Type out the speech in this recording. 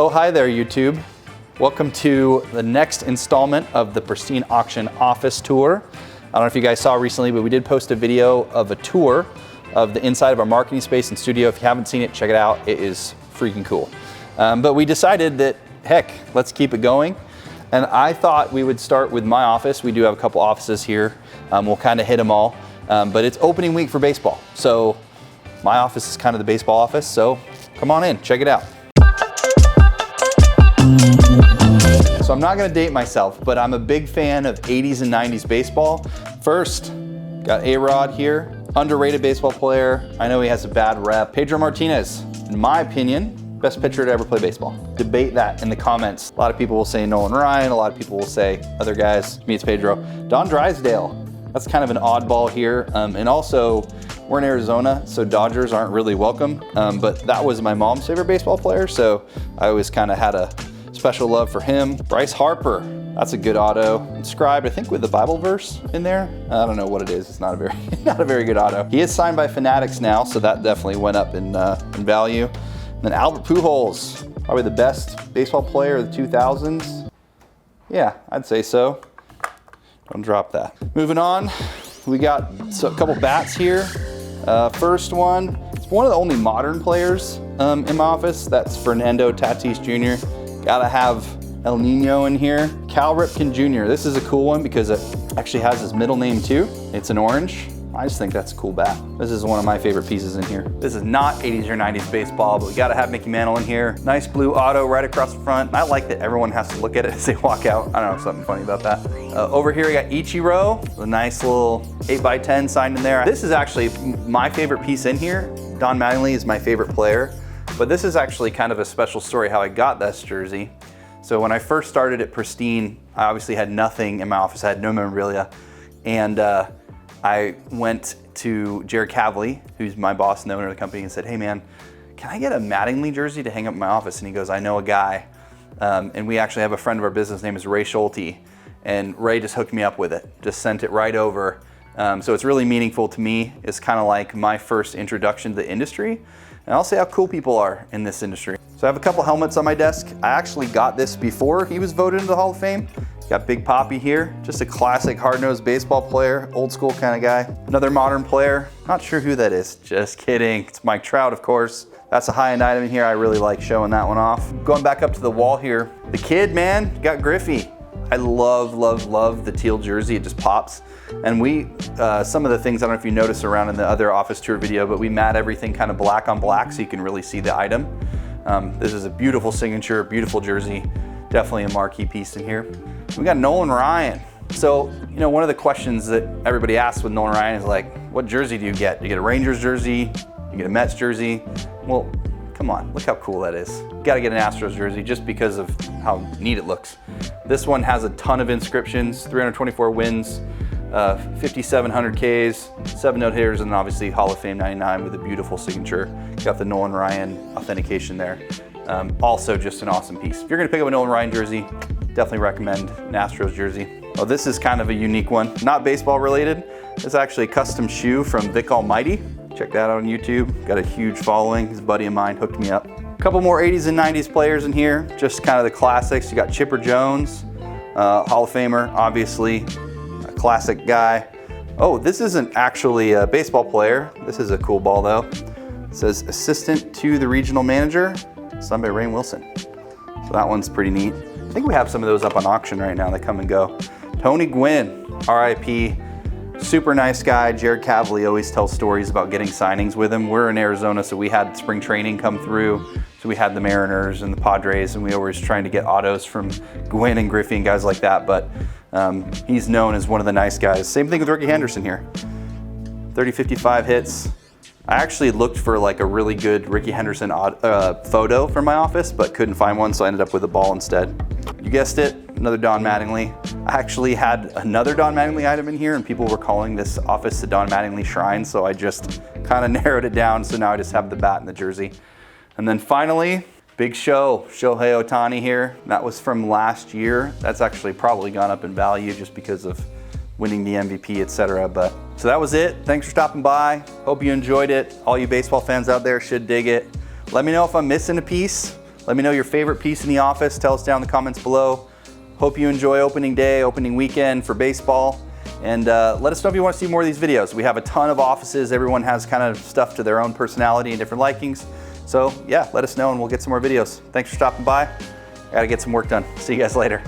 Oh, hi there, YouTube. Welcome to the next installment of the Pristine Auction office tour. I don't know if you guys saw recently, but we did post a video of a tour of the inside of our marketing space and studio. If you haven't seen it, check it out. It is freaking cool. But we decided that, heck, let's keep it going. And I thought we would start with my office. We do have a couple offices here. We'll kind of hit them all. But it's opening week for baseball. So my office is kind of the baseball office. So come on in, check it out. So I'm not gonna date myself, but I'm a big fan of 80s and 90s baseball. First, got A-Rod here, underrated baseball player. I know he has a bad rep. Pedro Martinez, in my opinion, best pitcher to ever play baseball. Debate that in the comments. A lot of people will say Nolan Ryan, a lot of people will say other guys. Me, it's Pedro. Don Drysdale, that's kind of an oddball here. And also, we're in Arizona, so Dodgers aren't really welcome. But that was my mom's favorite baseball player, so I always kind of had a special love for him. Bryce Harper, that's a good auto. Inscribed, I think, with the Bible verse in there. I don't know what it is. It's not a very good auto. He is signed by Fanatics now, so that definitely went up in value. And then Albert Pujols, probably the best baseball player of the 2000s. Yeah, I'd say so. Don't drop that. Moving on, we got a couple bats here. First one, it's one of the only modern players in my office. That's Fernando Tatis Jr. Gotta have El Nino in here. 𝗙𝗏𝗏𝗘𝗥 Jr. This is a cool one because it actually has his middle name too. It's an orange. I just think that's a cool bat. This is one of my favorite pieces in here. This is not 80s or 90s baseball, but we gotta have Mickey Mantle in here. Nice blue auto right across the front. I like that everyone has to look at it as they walk out. I don't know, something funny about that. Over here we got 𝗙𝗏𝗏𝗘𝗏, a nice little 8x10 signed in there. This is actually my favorite piece in here. Don Mattingly is my favorite player, but this is actually kind of a special story how I got this jersey. So when I first started at Pristine, I obviously had nothing in my office. I had no memorabilia. And I went to 𝗙𝗏𝗘𝗘𝗏, who's my boss and the owner of the company, and said, hey man, can I get a Mattingly jersey to hang up in my office? And he goes, I know a guy. And we actually have a friend of our business named is 𝗙𝗏𝗘𝗙𝗙. And Ray just hooked me up with it, just sent it right over. So it's really meaningful to me. It's kind of like my first introduction to the industry. And I'll say how cool people are in this industry. So I have a couple helmets on my desk. I actually got this before he was voted into the Hall of Fame. Got Big Papi here, just a classic hard-nosed baseball player, old school kind of guy. Another modern player, not sure who that is, just kidding. It's Mike Trout, of course. That's a high-end item in here. I really like showing that one off. Going back up to the wall here, the kid, man, got Griffey. I love, love, love the teal jersey. It just pops. And we, some of the things, I don't know if you noticed around in the other office tour video, but we mat everything kind of black on black so you can really see the item. This is a beautiful signature, beautiful jersey. Definitely a marquee piece in here. We got Nolan Ryan. So, you know, one of the questions that everybody asks with Nolan Ryan is like, what jersey do you get? Do you get a Rangers jersey? You get a Mets jersey? Well, come on, look how cool that is. You gotta get an Astros jersey just because of how neat it looks. This one has a ton of inscriptions, 324 wins, 5,700 Ks, 7 no hitters, and obviously Hall of Fame 99 with a beautiful signature. Got the Nolan Ryan authentication there. Also just an awesome piece. If you're gonna pick up a Nolan Ryan jersey, definitely recommend an Astros jersey. Oh, this is kind of a unique one. Not baseball related. It's actually a custom shoe from 𝗙𝗏𝗏𝗘𝗏𝗏. Check that out on YouTube. Got a huge following. His buddy of mine hooked me up. A couple more 80s and 90s players in here. Just kind of the classics. You got Chipper Jones, Hall of Famer, obviously. A classic guy. Oh, this isn't actually a baseball player. This is a cool ball though. It says assistant to the regional manager, signed by Rainn Wilson. So that one's pretty neat. I think we have some of those up on auction right now. They come and go. Tony Gwynn, RIP. Super nice guy. 𝗙𝗏𝗘𝗏𝗘𝗏 always tells stories about getting signings with him. We're in Arizona, so we had spring training come through. So we had the Mariners and the Padres, and we were always trying to get autos from Gwynn and Griffey and guys like that. But he's known as one of the nice guys. Same thing with Rickey Henderson here. 30-55 hits. I actually looked for like a really good Rickey Henderson photo for my office, but couldn't find one, so I ended up with a ball instead. You guessed it, another Don Mattingly. I actually had another Don Mattingly item in here, and people were calling this office the Don Mattingly Shrine, so I just kind of narrowed it down, so now I just have the bat and the jersey. And then finally, big show, Shohei Ohtani here. That was from last year. That's actually probably gone up in value just because of winning the MVP, etc. But so that was it. Thanks for stopping by. Hope you enjoyed it. All you baseball fans out there should dig it. Let me know if I'm missing a piece. Let me know your favorite piece in the office. Tell us down in the comments below. Hope you enjoy opening day, opening weekend for baseball. And let us know if you want to see more of these videos. We have a ton of offices. Everyone has kind of stuff to their own personality and different likings. So yeah, let us know and we'll get some more videos. Thanks for stopping by. I gotta get some work done. See you guys later.